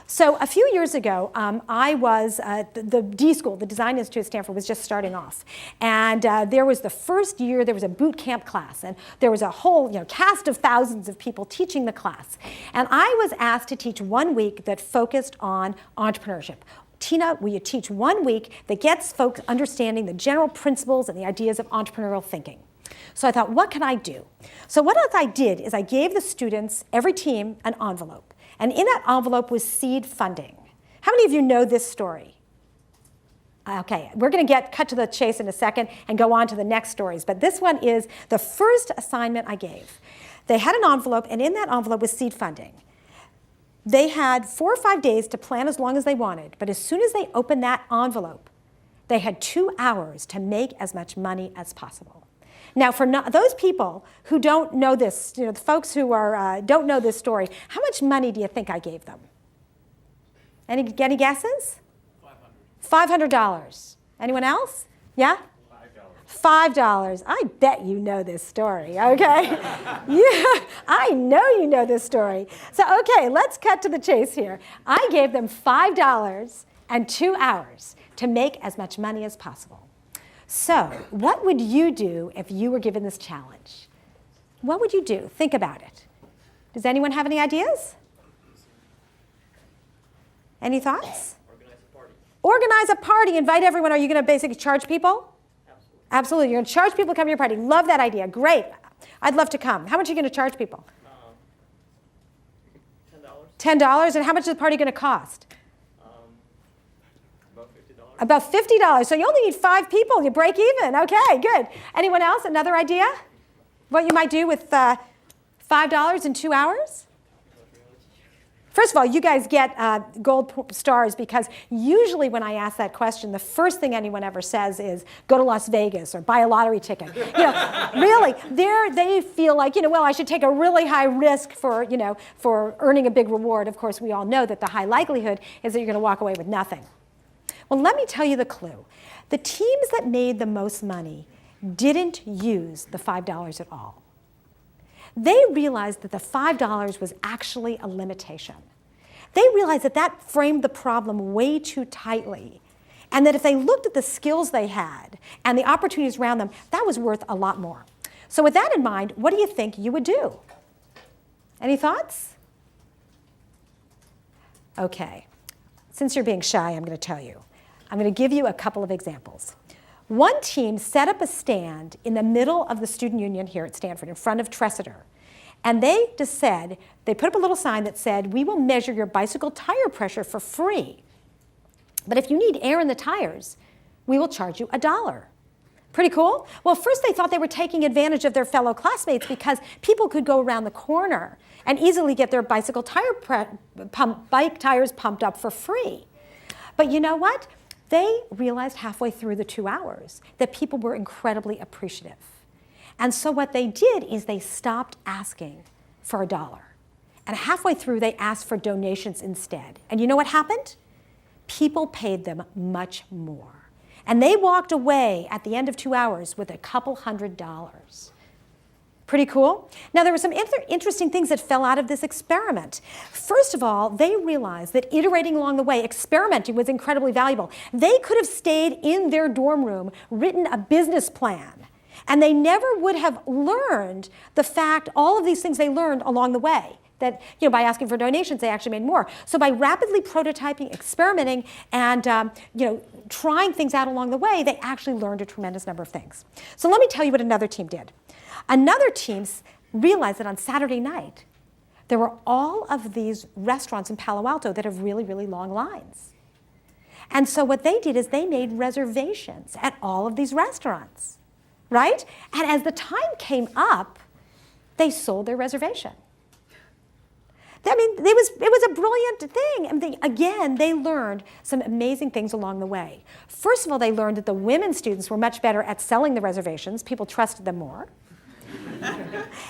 So a few years ago, I was the D School, the Design Institute at Stanford, was just starting off. And there was the first year, there was a boot camp class. And there was a whole cast of thousands of people teaching the class. And I was asked to teach 1 week that focused on entrepreneurship. Tina, will you teach 1 week that gets folks understanding the general principles and the ideas of entrepreneurial thinking? So I thought, what can I do? So what I did is I gave the students, every team, an envelope. And in that envelope was seed funding. How many of you know this story? Okay, we're going to cut to the chase in a second and go on to the next stories. But this one is the first assignment I gave. They had an envelope, and in that envelope was seed funding. They had 4 or 5 days to plan as long as they wanted. But as soon as they opened that envelope, they had 2 hours to make as much money as possible. Now, for those people who don't know this, the folks who don't know this story, how much money do you think I gave them? Any guesses? $500. Anyone else? Yeah? $5. I bet you know this story, okay? Yeah, I know you know this story. So, okay, let's cut to the chase here. I gave them $5 and 2 hours to make as much money as possible. So, what would you do if you were given this challenge? What would you do? Think about it. Does anyone have any ideas? Any thoughts? Organize a party. Organize a party. Invite everyone. Are you going to basically charge people? Absolutely. Absolutely. You're going to charge people to come to your party. Love that idea. Great. I'd love to come. How much are you going to charge people? $10. $10. And how much is the party going to cost? About $50. About $50. So you only need 5 people. You break even. Okay, good. Anyone else? Another idea? What you might do with $5 in 2 hours? First of all, you guys get gold stars because usually when I ask that question, the first thing anyone ever says is go to Las Vegas or buy a lottery ticket. Really, they feel like, well, I should take a really high risk for earning a big reward. Of course, we all know that the high likelihood is that you're going to walk away with nothing. Well, let me tell you the clue. The teams that made the most money didn't use the $5 at all. They realized that the $5 was actually a limitation. They realized that that framed the problem way too tightly, and that if they looked at the skills they had and the opportunities around them, that was worth a lot more. So with that in mind, what do you think you would do? Any thoughts? Okay. Since you're being shy, I'm going to tell you. I'm going to give you a couple of examples. One team set up a stand in the middle of the student union here at Stanford in front of Tressidor. And they put up a little sign that said, we will measure your bicycle tire pressure for free. But if you need air in the tires, we will charge you $1. Pretty cool? Well, first they thought they were taking advantage of their fellow classmates because people could go around the corner and easily get their bicycle bike tires pumped up for free. But you know what? They realized halfway through the 2 hours that people were incredibly appreciative. And so what they did is they stopped asking for $1. And halfway through, they asked for donations instead. And you know what happened? People paid them much more. And they walked away at the end of 2 hours with a couple $100. Pretty cool? Now, there were some interesting things that fell out of this experiment. First of all, they realized that iterating along the way, experimenting was incredibly valuable. They could have stayed in their dorm room, written a business plan, and they never would have learned all of these things they learned along the way. That by asking for donations, they actually made more. So by rapidly prototyping, experimenting, and trying things out along the way, they actually learned a tremendous number of things. So let me tell you what another team did. Another team realized that on Saturday night, there were all of these restaurants in Palo Alto that have really, really long lines. And so what they did is they made reservations at all of these restaurants, right? And as the time came up, they sold their reservation. I mean, it was a brilliant thing. And they learned some amazing things along the way. First of all, they learned that the women students were much better at selling the reservations. People trusted them more.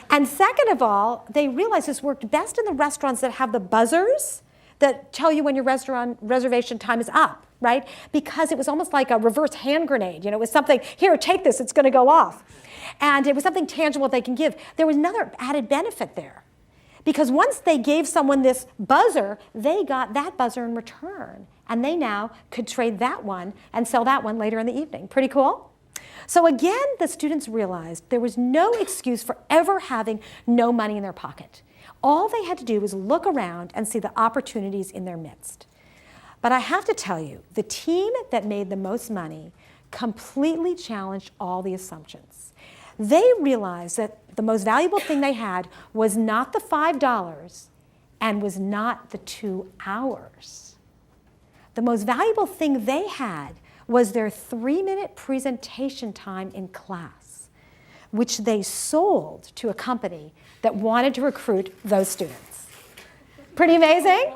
And second of all, they realized this worked best in the restaurants that have the buzzers that tell you when your restaurant reservation time is up, right? Because it was almost like a reverse hand grenade. It was something, here, take this, it's going to go off. And it was something tangible they can give. There was another added benefit there. Because once they gave someone this buzzer, they got that buzzer in return. And they now could trade that one and sell that one later in the evening. Pretty cool? So again, the students realized there was no excuse for ever having no money in their pocket. All they had to do was look around and see the opportunities in their midst. But I have to tell you, the team that made the most money completely challenged all the assumptions. They realized that the most valuable thing they had was not the $5 and was not the 2 hours. The most valuable thing they had was their 3-minute presentation time in class, which they sold to a company that wanted to recruit those students. Pretty amazing?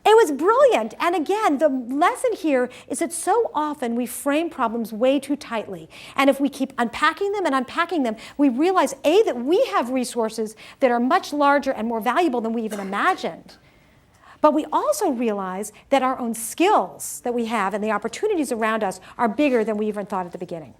It was brilliant. And again, the lesson here is that so often we frame problems way too tightly. And if we keep unpacking them, we realize, A, that we have resources that are much larger and more valuable than we even imagined. But we also realize that our own skills that we have and the opportunities around us are bigger than we even thought at the beginning.